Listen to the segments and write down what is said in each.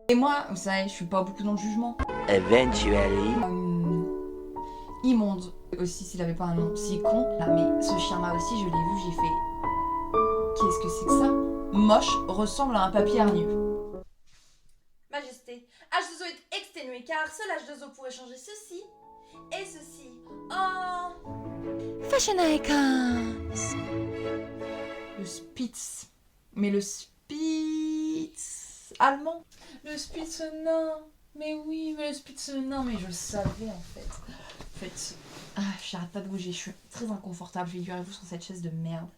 Et moi, vous savez, je suis pas beaucoup dans le jugement. Eventually. Immonde aussi s'il avait pas un nom si con. Là, mais ce chien-là aussi, je l'ai vu, j'ai fait. Qu'est-ce que c'est que ça? Moche, ressemble à un papier hargneux. Majesté, H2O est exténué car seul H2O pourrait changer ceci et ceci en. Fashion Icons! Le Spitz. Mais le Spitz. Allemand? Le Spitz nain. Mais oui, mais le Spitz nain, mais je le savais en fait. En fait. J'arrête pas de bouger, je suis très inconfortable, figurez-vous, sur cette chaise de merde.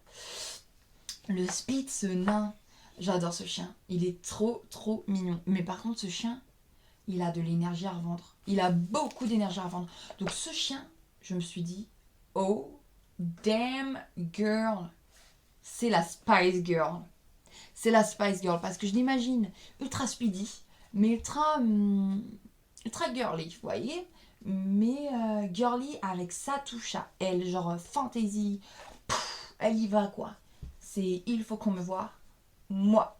Le Spitz nain. J'adore ce chien. Il est trop, trop mignon. Mais par contre, ce chien, il a de l'énergie à revendre. Il a beaucoup d'énergie à revendre. Donc ce chien, je me suis dit, oh, damn girl. C'est la Spice Girl. C'est la Spice Girl. Parce que je l'imagine ultra speedy, mais ultra girly, vous voyez. Mais girly avec sa touche à elle. Genre fantasy. Elle y va, quoi. C'est il faut qu'on me voie. Moi.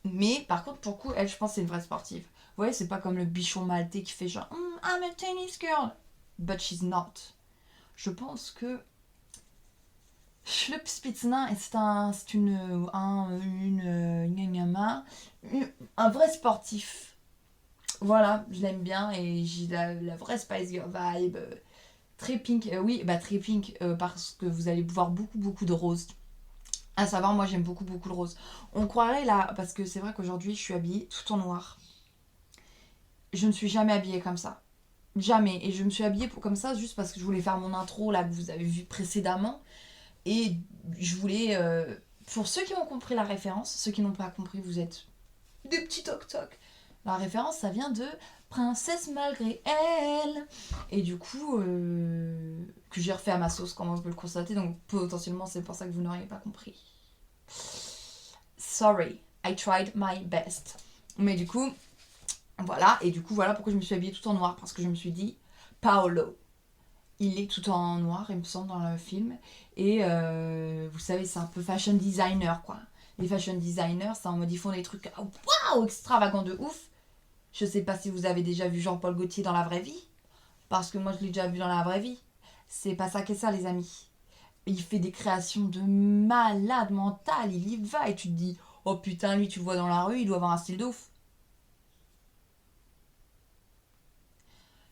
Mais par contre, pour le coup, elle, je pense que c'est une vraie sportive. Vous voyez, c'est pas comme le bichon maltais qui fait genre I'm a tennis girl. But she's not. Je pense que Schlupspitzner, c'est un vrai sportif. Voilà, je l'aime bien et j'ai la vraie Spice Girl vibe. Très pink, oui, bah très pink parce que vous allez voir beaucoup, beaucoup de rose. À savoir, moi j'aime beaucoup, beaucoup le rose. On croirait là, parce que c'est vrai qu'aujourd'hui je suis habillée tout en noir. Je ne suis jamais habillée comme ça. Jamais. Et je me suis habillée comme ça juste parce que je voulais faire mon intro là que vous avez vu précédemment. Et je voulais. Pour ceux qui ont compris la référence, ceux qui n'ont pas compris, vous êtes des petits toc-toc. La référence, ça vient de Princesse malgré elle. Et du coup, que j'ai refait à ma sauce, comme on peut le constater. Donc potentiellement, c'est pour ça que vous n'auriez pas compris. Sorry, I tried my best. Mais du coup, voilà. Et du coup, voilà pourquoi je me suis habillée tout en noir. Parce que je me suis dit, Paolo, il est tout en noir, il me semble, dans le film. Et vous savez, c'est un peu fashion designer, quoi. Les fashion designers, c'est en mode ils font des trucs waouh, extravagants de ouf. Je sais pas si vous avez déjà vu Jean-Paul Gaultier dans la vraie vie. Parce que moi, je l'ai déjà vu dans la vraie vie. C'est pas ça qu'est ça, les amis. Il fait des créations de malade mental. Il y va et tu te dis, oh putain, lui, tu le vois dans la rue, il doit avoir un style de ouf.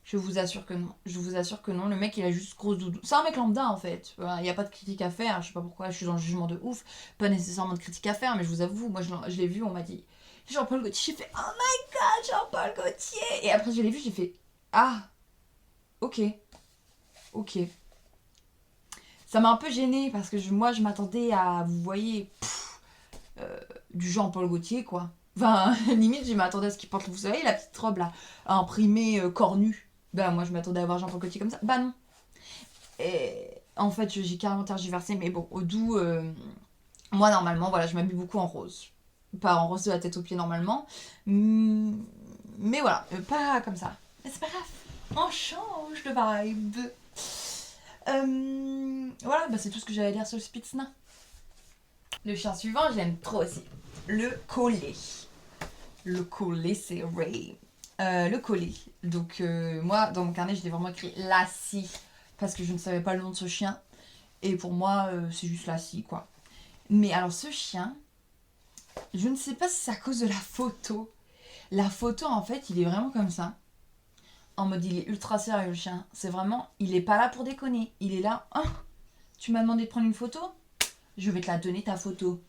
Je vous assure que non. Je vous assure que non. Le mec, il a juste grosse doudou. C'est un mec lambda, en fait. Il n'y a pas de critique à faire. Je sais pas pourquoi je suis dans le jugement de ouf. Pas nécessairement de critique à faire, mais je vous avoue, moi, je l'ai vu, on m'a dit Jean-Paul Gaultier. J'ai fait oh my god, Jean-Paul Gaultier. Et après, je l'ai vu, j'ai fait ah, ok. Ok. Ça m'a un peu gênée parce que moi, je m'attendais à, vous voyez, du Jean-Paul Gaultier, quoi. Enfin, limite, je m'attendais à ce qu'il porte, vous savez, la petite robe là, imprimée cornue. Ben, moi, je m'attendais à voir Jean-Paul Gaultier comme ça. Bah non. Et en fait, j'ai carrément tergiversé, mais bon, au doux, moi, normalement, voilà, je m'habille beaucoup en rose. Pas en rose de la tête aux pieds, normalement. Mais voilà, pas comme ça. Mais c'est pas grave, on change de vibe. Voilà, bah, c'est tout ce que j'allais dire sur le Spitznain. Le chien suivant, j'aime trop aussi. Le collet. Le collet, c'est Ray. Le collet. Donc, moi, dans mon carnet, j'ai vraiment écrit Lassie. Parce que je ne savais pas le nom de ce chien. Et pour moi, c'est juste Lassie, quoi. Mais alors, ce chien, je ne sais pas si c'est à cause de la photo. La photo, en fait, il est vraiment comme ça. En mode, il est ultra sérieux, le chien. C'est vraiment, il est pas là pour déconner. Il est là, ah, tu m'as demandé de prendre une photo? Je vais te la donner, ta photo.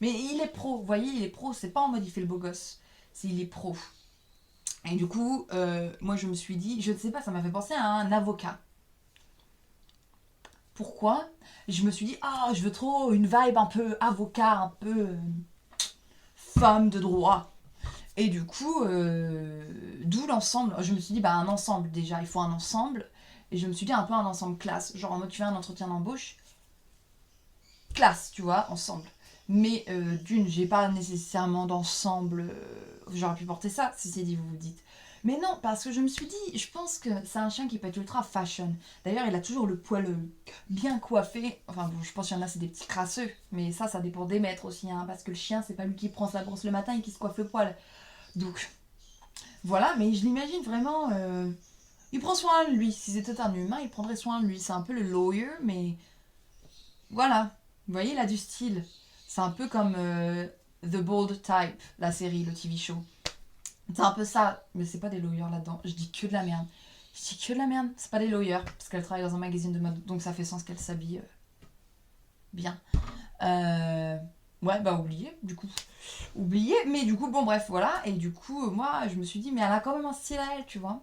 Mais il est pro, vous voyez, il est pro. C'est pas en mode, il fait le beau gosse. C'est il est pro. Et du coup, moi, je me suis dit, je ne sais pas, ça m'a fait penser à un avocat. Pourquoi? Je me suis dit, ah, je veux trop une vibe un peu avocat, un peu femme de droit. Et du coup, d'où l'ensemble. Je me suis dit, bah un ensemble déjà, il faut un ensemble. Et je me suis dit un peu un ensemble classe. Genre en mode tu fais un entretien d'embauche. Classe, tu vois, ensemble. Mais d'une, j'ai pas nécessairement d'ensemble. J'aurais pu porter ça, si c'est dit, vous vous dites. Mais non, parce que je me suis dit, je pense que c'est un chien qui peut être ultra fashion. D'ailleurs, il a toujours le poil bien coiffé. Enfin bon, je pense qu'il y en a, c'est des petits crasseux. Mais ça dépend des maîtres aussi. Hein, parce que le chien, c'est pas lui qui prend sa brosse le matin et qui se coiffe le poil. Donc, Voilà, mais je l'imagine vraiment. Il prend soin de lui. Si c'était un humain, il prendrait soin de lui. C'est un peu le lawyer, mais voilà. Vous voyez, il a du style. C'est un peu comme The Bold Type, la série, le TV show. C'est un peu ça, mais c'est pas des lawyers là-dedans. Je dis que de la merde. Je dis que de la merde. C'est pas des lawyers, parce qu'elle travaille dans un magazine de mode, donc ça fait sens qu'elle s'habille bien. Ouais, bah oublié, du coup. Oublié, mais du coup, bon, bref, voilà. Et du coup, moi, je me suis dit, mais elle a quand même un style à elle, tu vois.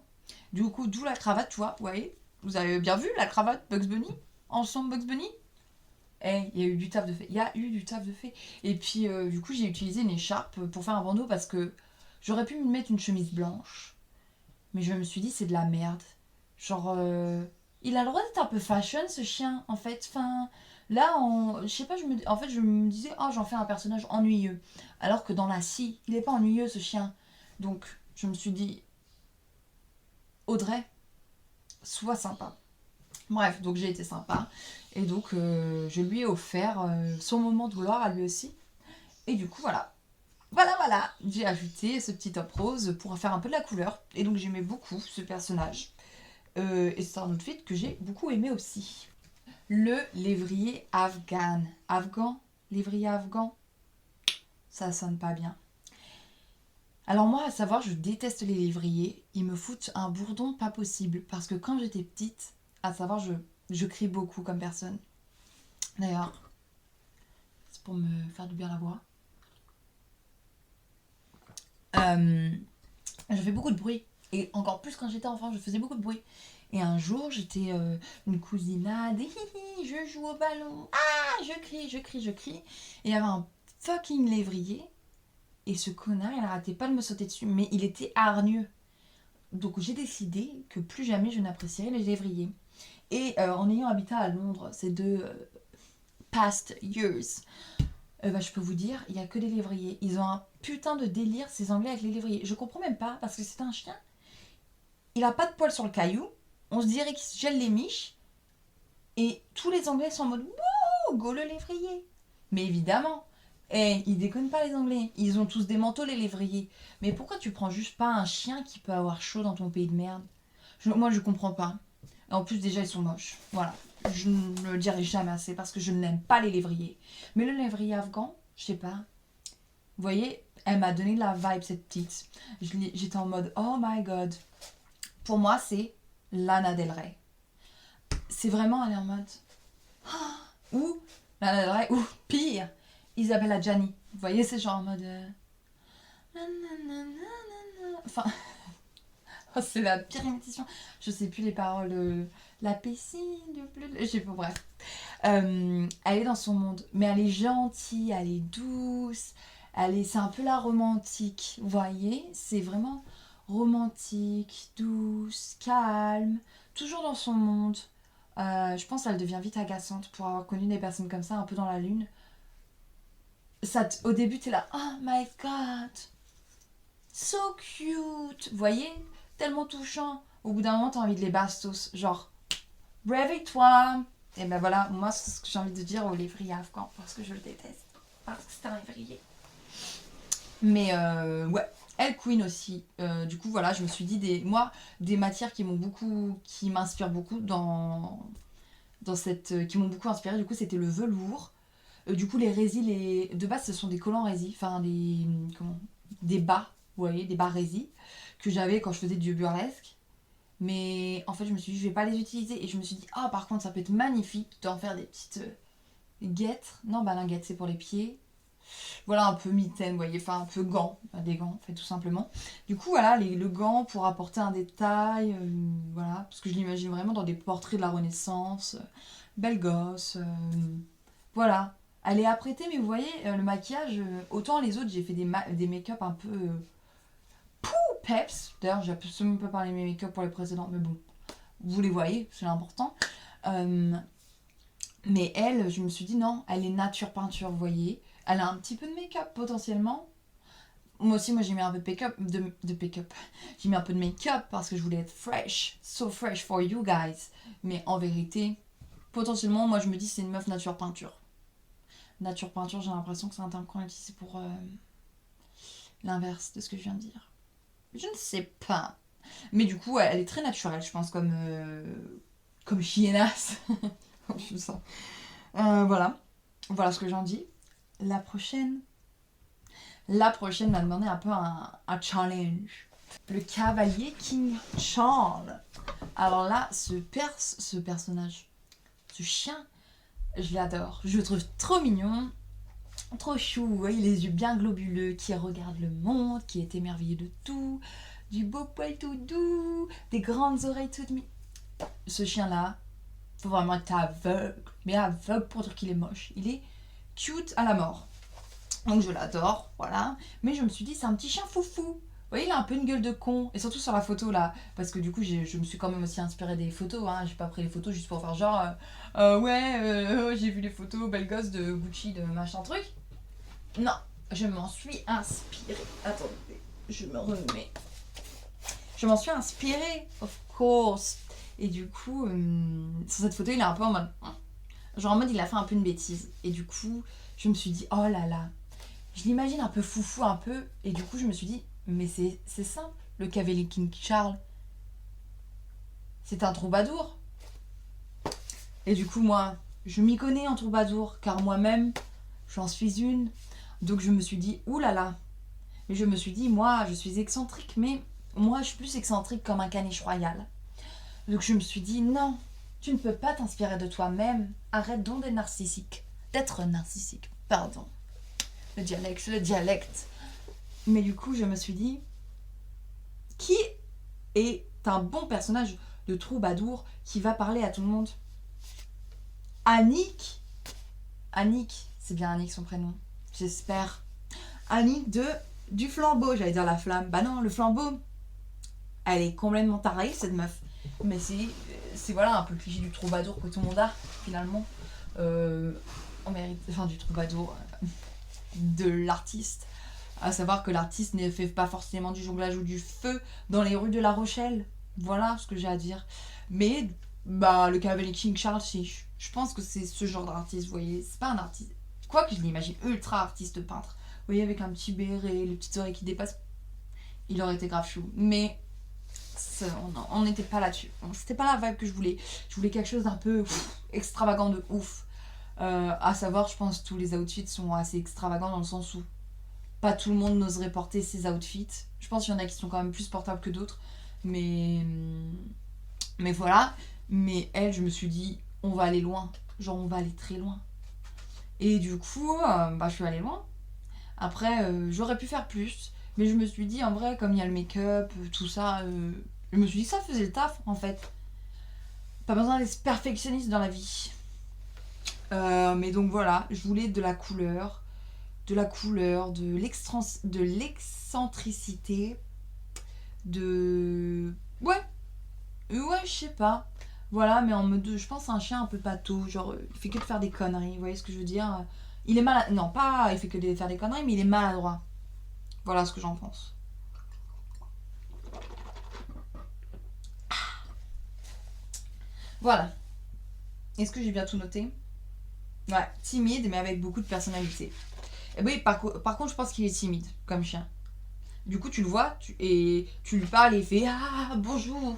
Du coup, d'où la cravate, tu vois. Vous voyez, vous avez bien vu la cravate Bugs Bunny? Ensemble Bugs Bunny? Eh, il y a eu du taf de fait. Il y a eu du taf de fait. Et puis, du coup, j'ai utilisé une écharpe pour faire un bandeau parce que j'aurais pu me mettre une chemise blanche. Mais je me suis dit, c'est de la merde. Genre, il a le droit d'être un peu fashion, ce chien, en fait. Enfin, là, je sais pas, en fait, je me disais, oh, j'en fais un personnage ennuyeux. Alors que dans la scie, il est pas ennuyeux, ce chien. Donc, je me suis dit, Audrey, sois sympa. Bref, donc j'ai été sympa. Et donc, je lui ai offert son moment de gloire à lui aussi. Et du coup, voilà. Voilà. J'ai ajouté ce petit top rose pour faire un peu de la couleur. Et donc, j'aimais beaucoup ce personnage. Et c'est un outfit que j'ai beaucoup aimé aussi. Le lévrier afghan. Afghan? Lévrier afghan? Ça sonne pas bien. Alors moi, à savoir, je déteste les lévriers. Ils me foutent un bourdon pas possible. Parce que quand j'étais petite, à savoir, je crie beaucoup comme personne. D'ailleurs, c'est pour me faire du bien à la voix. Je fais beaucoup de bruit. Et encore plus quand j'étais enfant, je faisais beaucoup de bruit. Et un jour, j'étais une cousinade. Je joue au ballon. Ah, je crie. Et il y avait un fucking lévrier. Et ce connard, il arrêtait pas de me sauter dessus. Mais il était hargneux. Donc j'ai décidé que plus jamais je n'apprécierais les lévriers. Et en ayant habité à Londres ces deux past years, bah, je peux vous dire, il n'y a que des lévriers. Ils ont un putain de délire, ces Anglais, avec les lévriers. Je comprends même pas, parce que c'est un chien. Il a pas de poils sur le caillou. On se dirait qu'il se gèle les miches. Et tous les Anglais sont en mode wouh, go le lévrier. Mais évidemment, ils déconnent pas les Anglais. Ils ont tous des manteaux, les lévriers. Mais pourquoi tu prends juste pas un chien qui peut avoir chaud dans ton pays de merde? Moi, je comprends pas. Et en plus, déjà, ils sont moches. Voilà. Je ne le dirai jamais assez parce que je n'aime pas les lévriers. Mais le lévrier afghan, je sais pas. Vous voyez, elle m'a donné de la vibe, cette petite. J'étais en mode, oh my god. Pour moi, c'est Lana Del Rey. C'est vraiment, elle est en mode... Ou Lana Del Rey, ou pire, Isabelle Adjani. Vous voyez, c'est genre en mode... Enfin... Oh, c'est la pire imitation. Je sais plus les paroles de... La piscine du bleu... Je sais pas, bref. Elle est dans son monde. Mais elle est gentille, elle est douce. C'est un peu la romantique. Vous voyez, c'est vraiment romantique, douce, calme. Toujours dans son monde. Je pense qu'elle devient vite agaçante pour avoir connu des personnes comme ça, un peu dans la lune. Au début, t'es là, oh my god, so cute. Vous voyez, tellement touchant. Au bout d'un moment, t'as envie de les bastos. Genre, réveille-toi. Et ben voilà, moi, c'est ce que j'ai envie de dire au lévrier afghan, parce que je le déteste. Parce que c'est un lévrier. Mais ouais, elle Queen aussi. Du coup, voilà, je me suis dit, des matières qui m'inspirent beaucoup qui m'ont beaucoup inspiré. Du coup, c'était le velours. Du coup, les résils, de base, ce sont des collants résils, enfin des bas, vous voyez, des bas résils que j'avais quand je faisais du burlesque. Mais en fait, je me suis dit, je vais pas les utiliser. Et je me suis dit, ah, par contre, ça peut être magnifique d'en faire des petites guêtres. Non, bah, guêtres, c'est pour les pieds. Voilà, un peu mitaine, vous voyez, enfin, un peu gants. Des gants, en fait, tout simplement. Du coup, voilà, le gant pour apporter un détail. Voilà, parce que je l'imagine vraiment dans des portraits de la Renaissance. Belle gosse. Voilà. Elle est apprêtée, mais vous voyez, le maquillage, autant les autres, j'ai fait des make-up un peu peps. D'ailleurs, j'ai absolument pas parlé de mes make-up pour les précédents, mais bon, vous les voyez, c'est important. Mais elle, je me suis dit non, elle est nature peinture, vous voyez. Elle a un petit peu de make-up potentiellement. Moi aussi, j'ai mis un peu de make-up. J'ai mis un peu de make-up parce que je voulais être fresh, so fresh for you guys. Mais en vérité, potentiellement, moi je me dis c'est une meuf nature peinture. Nature peinture, j'ai l'impression que c'est un terme qu'on utilise pour l'inverse de ce que je viens de dire. Je ne sais pas. Mais du coup, elle est très naturelle, je pense, comme chiennasse. Je sens. Voilà. Voilà ce que j'en dis. La prochaine. La prochaine m'a demandé un peu un challenge. Le cavalier King Charles. Alors là, ce personnage, ce chien, je l'adore. Je le trouve trop mignon, trop chou. Vous voyez les yeux bien globuleux, qui regarde le monde, qui est émerveillé de tout, du beau poil tout doux, des grandes oreilles toutes mi. Ce chien-là, faut vraiment être aveugle, mais aveugle pour dire qu'il est moche. Il est cute à la mort. Donc je l'adore, voilà. Mais je me suis dit, c'est un petit chien foufou. Vous voyez, il a un peu une gueule de con. Et surtout sur la photo là. Parce que du coup, je me suis quand même aussi inspirée des photos. Hein. J'ai pas pris les photos juste pour faire genre. J'ai vu les photos, belle gosse de Gucci, de machin truc. Non, je m'en suis inspirée. Attendez, je me remets. Je m'en suis inspirée, of course. Et du coup, sur cette photo, il est un peu en mode. Genre en mode, il a fait un peu une bêtise. Et du coup, je me suis dit, oh là là. Je l'imagine un peu foufou, un peu. Et du coup, je me suis dit, mais c'est simple. Le cavalier King Charles, c'est un troubadour. Et du coup, moi, je m'y connais en troubadour, car moi-même, j'en suis une. Donc je me suis dit, oulala. Mais je me suis dit, moi, je suis excentrique, mais moi, je suis plus excentrique comme un caniche royal. Donc je me suis dit, non, tu ne peux pas t'inspirer de toi-même. Arrête donc d'être narcissique. D'être narcissique, pardon. Le dialecte. Mais du coup, je me suis dit, qui est un bon personnage de troubadour qui va parler à tout le monde? Annick, c'est bien Annick son prénom, j'espère. Annick du flambeau, j'allais dire la flamme. Bah non, le flambeau, elle est complètement tarée cette meuf. Mais c'est voilà un peu le cliché du troubadour que tout le monde a finalement. On mérite, enfin du troubadour, de l'artiste. À savoir que l'artiste ne fait pas forcément du jonglage ou du feu dans les rues de La Rochelle. Voilà ce que j'ai à dire. Mais bah le cavalier King Charles, si, je pense que c'est ce genre d'artiste, vous voyez. C'est pas un artiste. Quoique je l'imagine ultra artiste peintre. Vous voyez, avec un petit béret, les petites oreilles qui dépassent. Il aurait été grave chou. Mais on n'était pas là-dessus. C'était pas la vibe que je voulais. Je voulais quelque chose d'un peu extravagant de ouf. À savoir, je pense que tous les outfits sont assez extravagants dans le sens où pas tout le monde n'oserait porter ces outfits. Je pense qu'il y en a qui sont quand même plus portables que d'autres. Mais voilà. Mais elle, je me suis dit, on va aller loin. Genre, on va aller très loin. Et du coup, je suis allée loin. Après, j'aurais pu faire plus. Mais je me suis dit, en vrai, comme il y a le make-up, tout ça, je me suis dit que ça faisait le taf, en fait. Pas besoin d'être perfectionniste dans la vie. Mais donc voilà, je voulais de la couleur, de l'excentricité, Ouais, je sais pas. Voilà, mais en mode, je pense, un chien un peu pâteau, genre, il fait que de faire des conneries, vous voyez ce que je veux dire? Il est malade, non, pas, il fait que de faire des conneries, mais il est maladroit. Voilà ce que j'en pense. Voilà. Est-ce que j'ai bien tout noté? Ouais, timide, mais avec beaucoup de personnalité. Et oui, par contre, je pense qu'il est timide, comme chien. Du coup, tu le vois, et tu lui parles et il fait ah, bonjour.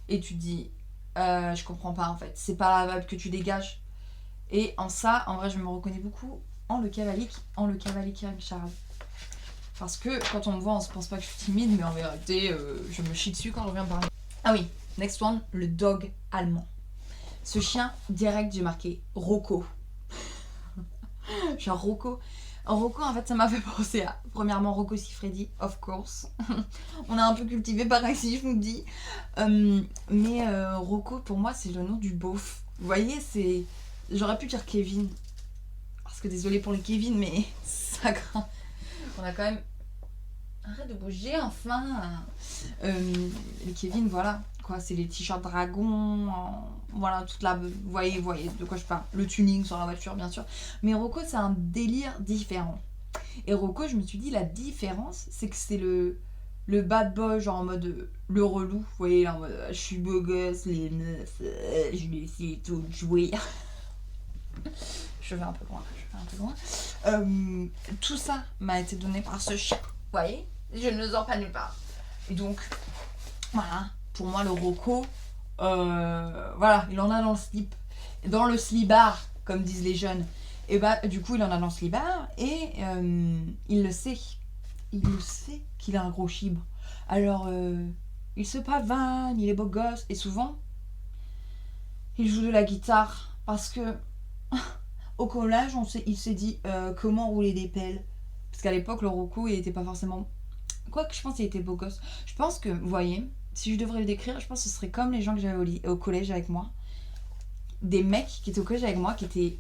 Et tu te dis, je comprends pas en fait, c'est pas la vibe que tu dégages. Et en ça, en vrai, je me reconnais beaucoup en le cavalier King Charles. Parce que quand on me voit, on se pense pas que je suis timide, mais en vérité, je me chie dessus quand je viens parler. Ah oui, next one, le dog allemand. Ce chien, direct, j'ai marqué Rocco. Genre Rocco. Rocco, en fait, ça m'a fait penser à, premièrement, Rocco Siffredi, of course. On a un peu cultivé par ici, je vous le dis. Mais Rocco, pour moi, c'est le nom du beauf. Vous voyez, c'est... J'aurais pu dire Kevin. Parce que désolé pour les Kevin, mais ça craint. On a quand même... Arrête de bouger, enfin. Les Kevin, voilà. Quoi, c'est les t-shirts dragons, voilà, toute la... Vous voyez de quoi je parle. Le tuning sur la voiture, bien sûr. Mais Rocco, c'est un délire différent. Et Rocco, je me suis dit, la différence, c'est que c'est le bad boy, genre en mode le relou. Vous voyez, en mode, je suis beau gosse, les meufs, je les fais tout jouer. Je vais un peu loin. Tout ça m'a été donné par ce chien. Vous voyez, je ne sors pas nulle part. Et donc, voilà, pour moi, le Rocco, voilà, il en a dans le slip. Dans le slibard, comme disent les jeunes. Et bah, du coup, il en a dans le slibard et il le sait. Il le sait qu'il a un gros chibre. Alors, il se pavane, il est beau gosse. Et souvent, il joue de la guitare parce que au collège, il s'est dit comment rouler des pelles. Parce qu'à l'époque, le Rocco, il était pas forcément. Quoique, je pense qu'il était beau gosse. Je pense que, vous voyez, si je devrais le décrire, je pense que ce serait comme les gens que j'avais au collège avec moi. Des mecs qui étaient au collège avec moi qui étaient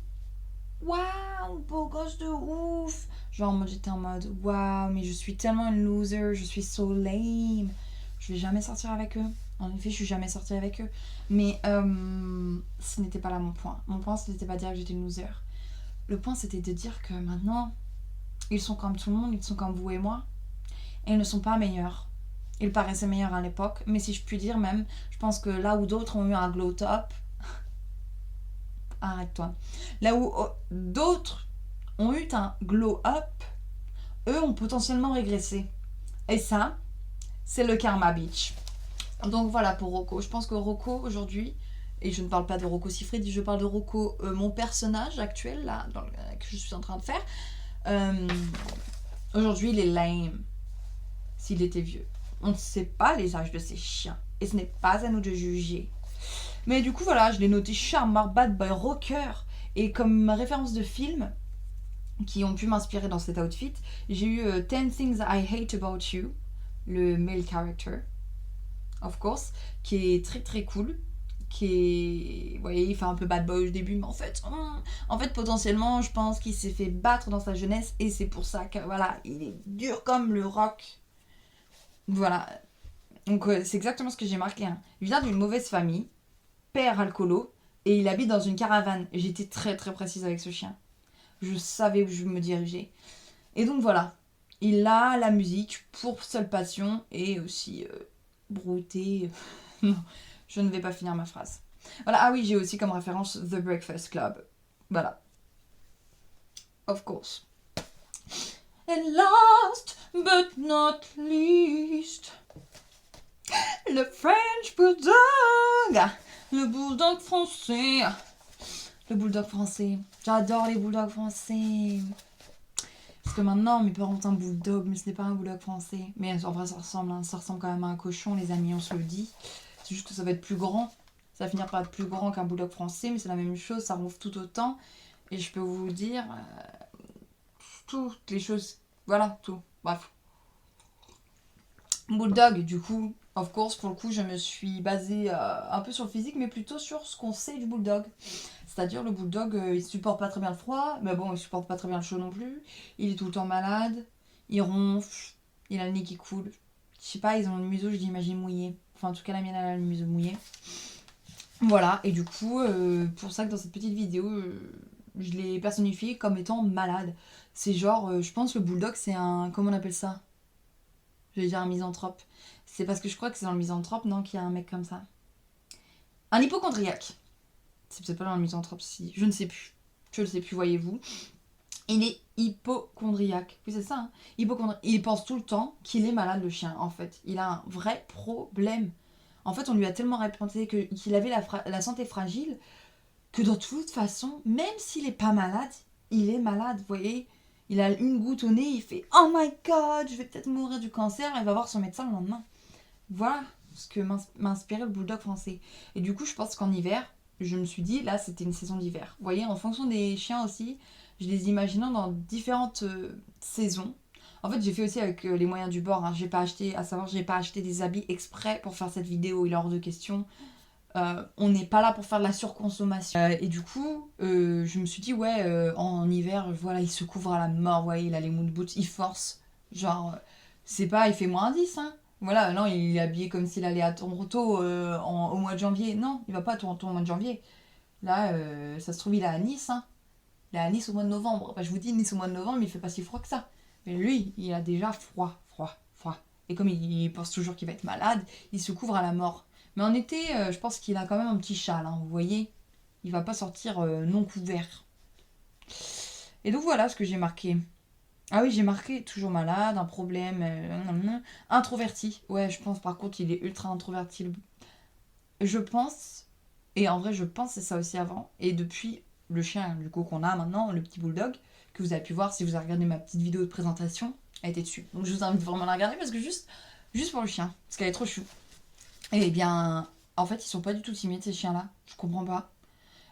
waouh, beau gosse de ouf. Genre, moi j'étais en mode waouh, mais je suis tellement une loser, je suis so lame. Je vais jamais sortir avec eux. En effet, je suis jamais sortie avec eux. Mais ce n'était pas là mon point. Mon point, ce n'était pas de dire que j'étais une loser. Le point, c'était de dire que maintenant, ils sont comme tout le monde, ils sont comme vous et moi. Et ils ne sont pas meilleurs. Ils paraissaient meilleurs à l'époque. Mais si je puis dire même, je pense que là où d'autres ont eu un glow top, arrête-toi. Là où d'autres ont eu un glow up, eux ont potentiellement régressé. Et ça, c'est le karma bitch. Donc voilà pour Rocco. Je pense que Rocco aujourd'hui, et je ne parle pas de Rocco Siffredi, je parle de Rocco, mon personnage actuel là, que je suis en train de faire. Aujourd'hui, il est lame. S'il était vieux. On ne sait pas les âges de ces chiens. Et ce n'est pas à nous de juger. Mais du coup, voilà, je l'ai noté charmeur, bad boy, rocker. Et comme référence de film qui ont pu m'inspirer dans cet outfit, j'ai eu 10 Things I Hate About You, le male character, of course, qui est très très cool. Qui est. Vous voyez, il fait un peu bad boy au début, mais en fait, potentiellement, je pense qu'il s'est fait battre dans sa jeunesse et c'est pour ça que, voilà, il est dur comme le roc. Voilà. Donc, c'est exactement ce que j'ai marqué. Hein. Il vient d'une mauvaise famille, père alcoolo, et il habite dans une caravane. Et j'étais très très précise avec ce chien. Je savais où je me dirigeais. Et donc voilà. Il a la musique pour seule passion et aussi brouter. Non, je ne vais pas finir ma phrase. Voilà, ah oui, j'ai aussi comme référence The Breakfast Club. Voilà. Of course. And last but not least, le French Bulldog. Le bulldog français. Le bulldog français. J'adore les bulldogs français. Parce que maintenant, mes parents ont un bulldog, mais ce n'est pas un bulldog français. Mais en vrai, ça ressemble quand même à un cochon, les amis, on se le dit. C'est juste que ça va être plus grand. Ça va finir par être plus grand qu'un bulldog français, mais c'est la même chose, ça ronfle tout autant. Et je peux vous dire, toutes les choses, voilà, tout. Bref. Bulldog, du coup, of course, pour le coup, je me suis basée un peu sur le physique, mais plutôt sur ce qu'on sait du bulldog. C'est-à-dire, le bulldog, il supporte pas très bien le froid, mais bon, il supporte pas très bien le chaud non plus. Il est tout le temps malade, il ronfle, il a le nez qui coule. Je sais pas, ils ont le museau, je l'imagine mouillé. Enfin, en tout cas, la mienne, elle a le museau mouillé. Voilà, et du coup, pour ça que dans cette petite vidéo, je l'ai personnifié comme étant malade. C'est genre, je pense que le bulldog, c'est un. Comment on appelle ça? Je vais dire un misanthrope. C'est parce que je crois que c'est dans le misanthrope, non, qu'il y a un mec comme ça. Un hypochondriaque. C'est peut-être pas dans le misanthrope, si. Je ne sais plus. Je ne sais plus, voyez-vous. Il est hypochondriaque. Oui, c'est ça. Hein. Il pense tout le temps qu'il est malade, le chien, en fait. Il a un vrai problème. En fait, on lui a tellement répété qu'il avait la santé fragile que de toute façon, même s'il est pas malade, il est malade, vous voyez. Il a une goutte au nez, il fait « Oh my God, je vais peut-être mourir du cancer », il va voir son médecin le lendemain. Voilà ce que m'a inspiré le bulldog français. Et du coup, je pense qu'en hiver, je me suis dit, là, c'était une saison d'hiver. Vous voyez, en fonction des chiens aussi, je les imaginais dans différentes saisons. En fait, j'ai fait aussi avec les moyens du bord. Hein. J'ai pas acheté des habits exprès pour faire cette vidéo. Il est hors de question. On n'est pas là pour faire de la surconsommation. Et du coup, je me suis dit, ouais, en hiver, voilà, il se couvre à la mort. Vous voyez, il a les moon boots, il force. Genre, c'est pas, il fait -10, hein. Voilà, non, il est habillé comme s'il allait à Toronto au mois de janvier. Non, il va pas à Toronto au mois de janvier. Là, ça se trouve, il est à Nice. Hein. Il est à Nice au mois de novembre. Enfin, je vous dis, Nice au mois de novembre, il fait pas si froid que ça. Mais lui, il a déjà froid. Et comme il pense toujours qu'il va être malade, il se couvre à la mort. Mais en été, je pense qu'il a quand même un petit châle, hein, vous voyez. Il va pas sortir non couvert. Et donc voilà ce que j'ai marqué. Ah oui, j'ai marqué toujours malade, un problème, introverti. Ouais, je pense par contre il est ultra introverti. Je pense, et en vrai je pense c'est ça aussi avant, et depuis le chien du coup qu'on a maintenant, le petit bulldog, que vous avez pu voir si vous avez regardé ma petite vidéo de présentation, a été dessus. Donc je vous invite vraiment à la regarder parce que juste pour le chien, parce qu'elle est trop chou. Et bien, en fait ils sont pas du tout timides ces chiens-là, je comprends pas.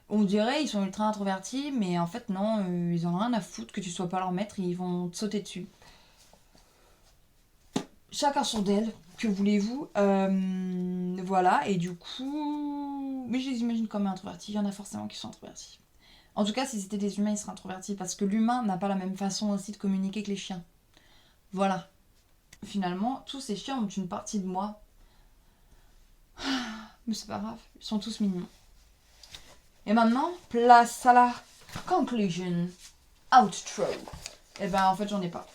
On dirait ils sont ultra introvertis, mais en fait non, ils en ont rien à foutre que tu sois pas leur maître, ils vont te sauter dessus. Chacun son d'elle, que voulez-vous. Voilà, et du coup. Mais je les imagine comme introvertis, il y en a forcément qui sont introvertis. En tout cas, si c'était des humains, ils seraient introvertis, parce que l'humain n'a pas la même façon aussi de communiquer que les chiens. Voilà. Finalement, tous ces chiens ont une partie de moi. Mais c'est pas grave, ils sont tous mignons. Et maintenant, place à la conclusion. Outro. Et ben en fait, j'en ai pas.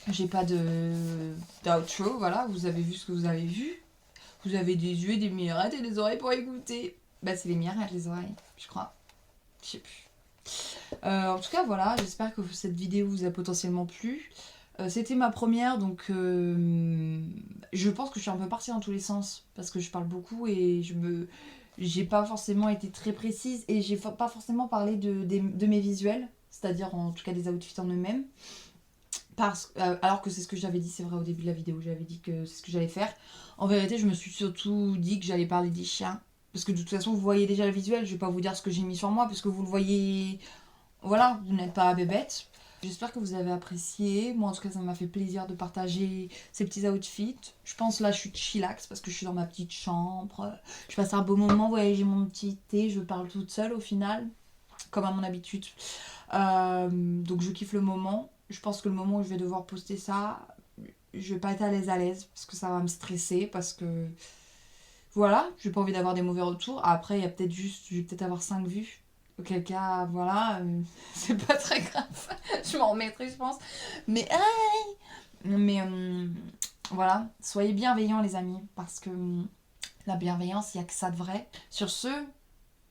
J'ai pas d'outro, voilà, vous avez vu ce que vous avez vu. Vous avez des yeux, des mirettes et des oreilles pour écouter. Bah, c'est les mirettes, les oreilles, je crois. Je sais plus. En tout cas, voilà, j'espère que cette vidéo vous a potentiellement plu. C'était ma première, donc je pense que je suis un peu partie dans tous les sens parce que je parle beaucoup et j'ai pas forcément été très précise et j'ai pas forcément parlé de mes visuels, c'est-à-dire en tout cas des outfits en eux-mêmes. Alors que c'est ce que j'avais dit, c'est vrai, au début de la vidéo, j'avais dit que c'est ce que j'allais faire. En vérité, je me suis surtout dit que j'allais parler des chiens. Parce que de toute façon, vous voyez déjà le visuel, je vais pas vous dire ce que j'ai mis sur moi, parce que vous le voyez. Voilà, vous n'êtes pas bébête. J'espère que vous avez apprécié. Moi, en tout cas, ça m'a fait plaisir de partager ces petits outfits. Je pense là, je suis chillax parce que je suis dans ma petite chambre. Je passe un beau moment. Vous voyez, j'ai mon petit thé. Je parle toute seule au final, comme à mon habitude. Donc, je kiffe le moment. Je pense que le moment où je vais devoir poster ça, je vais pas être à l'aise parce que ça va me stresser parce que voilà, j'ai pas envie d'avoir des mauvais retours. Après, il y a peut-être juste, je vais peut-être avoir 5 vues. Auquel cas, voilà, c'est pas très grave. Je m'en remettrai, je pense. Mais, voilà, soyez bienveillants, les amis, parce que la bienveillance, il n'y a que ça de vrai. Sur ce,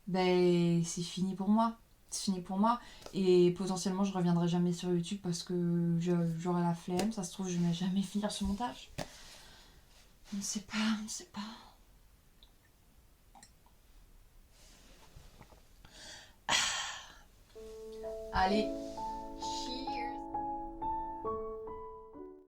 ben, c'est fini pour moi. C'est fini pour moi. Et potentiellement, je reviendrai jamais sur YouTube parce que j'aurai la flemme. Ça se trouve, je ne vais jamais finir ce montage. On ne sait pas, on ne sait pas. Allez,